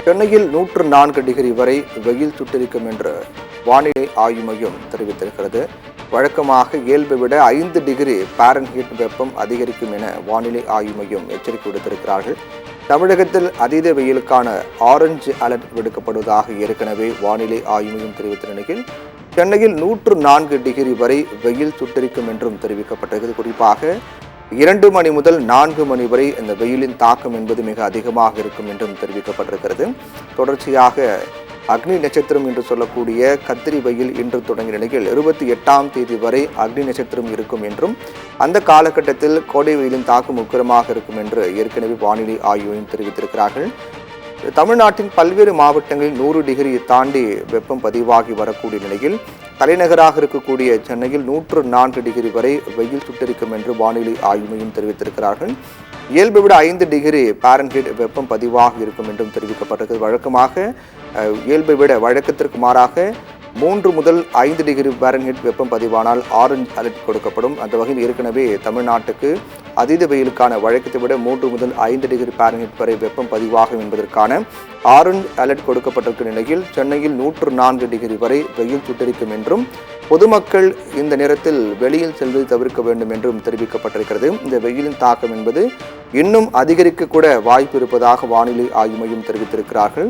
சென்னையில் 104 டிகிரி வரை வெயில் சுட்டெரிக்கும் என்று வானிலை ஆய்வு மையம் தெரிவித்திருக்கிறது. வழக்கமாக இயல்பை விட 5 டிகிரி பாரன்ஹீட் வெப்பம் அதிகரிக்கும் என வானிலை ஆய்வு மையம் எச்சரிக்கை விடுத்திருக்கிறார்கள். தமிழகத்தில் அதீத வெயிலுக்கான ஆரஞ்சு அலர்ட் விடுக்கப்படுவதாக ஏற்கனவே வானிலை ஆய்வு மையம் தெரிவித்த நிலையில் சென்னையில் 104 டிகிரி வரை வெயில் சுட்டெரிக்கும் என்றும் தெரிவிக்கப்பட்டிருக்கிறது. குறிப்பாக 2 மணி முதல் 4 மணி வரை இந்த வெயிலின் தாக்கம் என்பது மிக அதிகமாக இருக்கும் என்றும் தெரிவிக்கப்பட்டிருக்கிறது. தொடர்ச்சியாக அக்னி நட்சத்திரம் என்று சொல்லக்கூடிய கத்திரி வெயில் இன்று தொடங்கிய நிலையில் 28ஆம் தேதி வரை அக்னி நட்சத்திரம் இருக்கும் என்றும் அந்த காலகட்டத்தில் கோடை வெயிலின் தாக்கம் உக்கிரமாக இருக்கும் என்று ஏற்கனவே வானிலை ஆய்வையும் தெரிவித்திருக்கிறார்கள். தமிழ்நாட்டின் பல்வேறு மாவட்டங்களில் 100 டிகிரி தாண்டி வெப்பம் பதிவாகி வரக்கூடிய நிலையில் தலைநகராக இருக்கக்கூடிய சென்னையில் 104 டிகிரி வரை வெயில் சுட்டெரிக்கும் என்று வானிலை ஆய்வு மையம் தெரிவித்திருக்கிறார்கள். இயல்பை விட 5 டிகிரி பாரன்ஹீட் வெப்பம் பதிவாக இருக்கும் என்றும் தெரிவிக்கப்பட்டிருக்கிறது. வழக்கமாக இயல்பை விட வழக்கத்திற்கு மாறாக 3 முதல் 5 டிகிரி பாரன்ஹீட் வெப்பம் பதிவானால் ஆரஞ்சு அலர்ட் கொடுக்கப்படும். அந்த வகையில் ஏற்கனவே தமிழ்நாட்டுக்கு அதீத வெயிலுக்கான வழக்கத்தை விட 3 முதல் 5 டிகிரி பாரன்ஹீட் வரை வெப்பம் பதிவாகும் என்பதற்கான ஆரஞ்சு அலர்ட் கொடுக்கப்பட்டிருக்கும் நிலையில் சென்னையில் 104 டிகிரி வரை வெயில் சுட்டெரிக்கும் என்றும் பொதுமக்கள் இந்த நேரத்தில் வெளியில் செல்வதை தவிர்க்க வேண்டும் என்றும் தெரிவிக்கப்பட்டிருக்கிறது. இந்த வெயிலின் தாக்கம் என்பது இன்னும் அதிகரிக்க கூட வாய்ப்பு இருப்பதாக வானிலை ஆய்வு மையம் தெரிவித்திருக்கிறார்கள்.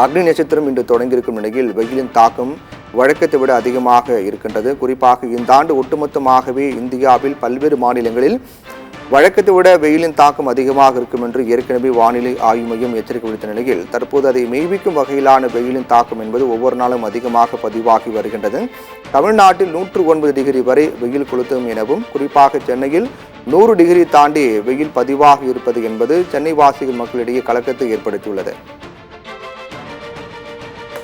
அக்னி நட்சத்திரம் இன்று தொடங்கியிருக்கும் நிலையில் வெயிலின் தாக்கம் வழக்கத்தை விட அதிகமாக இருக்கின்றது. குறிப்பாக இந்த ஆண்டு ஒட்டுமொத்தமாகவே இந்தியாவில் பல்வேறு மாநிலங்களில் வழக்கத்தை விட வெயிலின் தாக்கம் அதிகமாக இருக்கும் என்று ஏற்கனவே வானிலை ஆய்வு மையம் எச்சரிக்கை விடுத்த நிலையில் தற்போது அதை மெய்ப்பிக்கும் வகையிலான வெயிலின் தாக்கம் என்பது ஒவ்வொரு நாளும் அதிகமாக பதிவாகி வருகின்றது. தமிழ்நாட்டில் 109 டிகிரி வரை வெயில் கொளுத்தும் எனவும் குறிப்பாக சென்னையில் 100 டிகிரி தாண்டி வெயில் பதிவாக இருப்பது என்பது சென்னை வாசிகள் மக்களிடையே கலக்கத்தை ஏற்படுத்தியுள்ளது.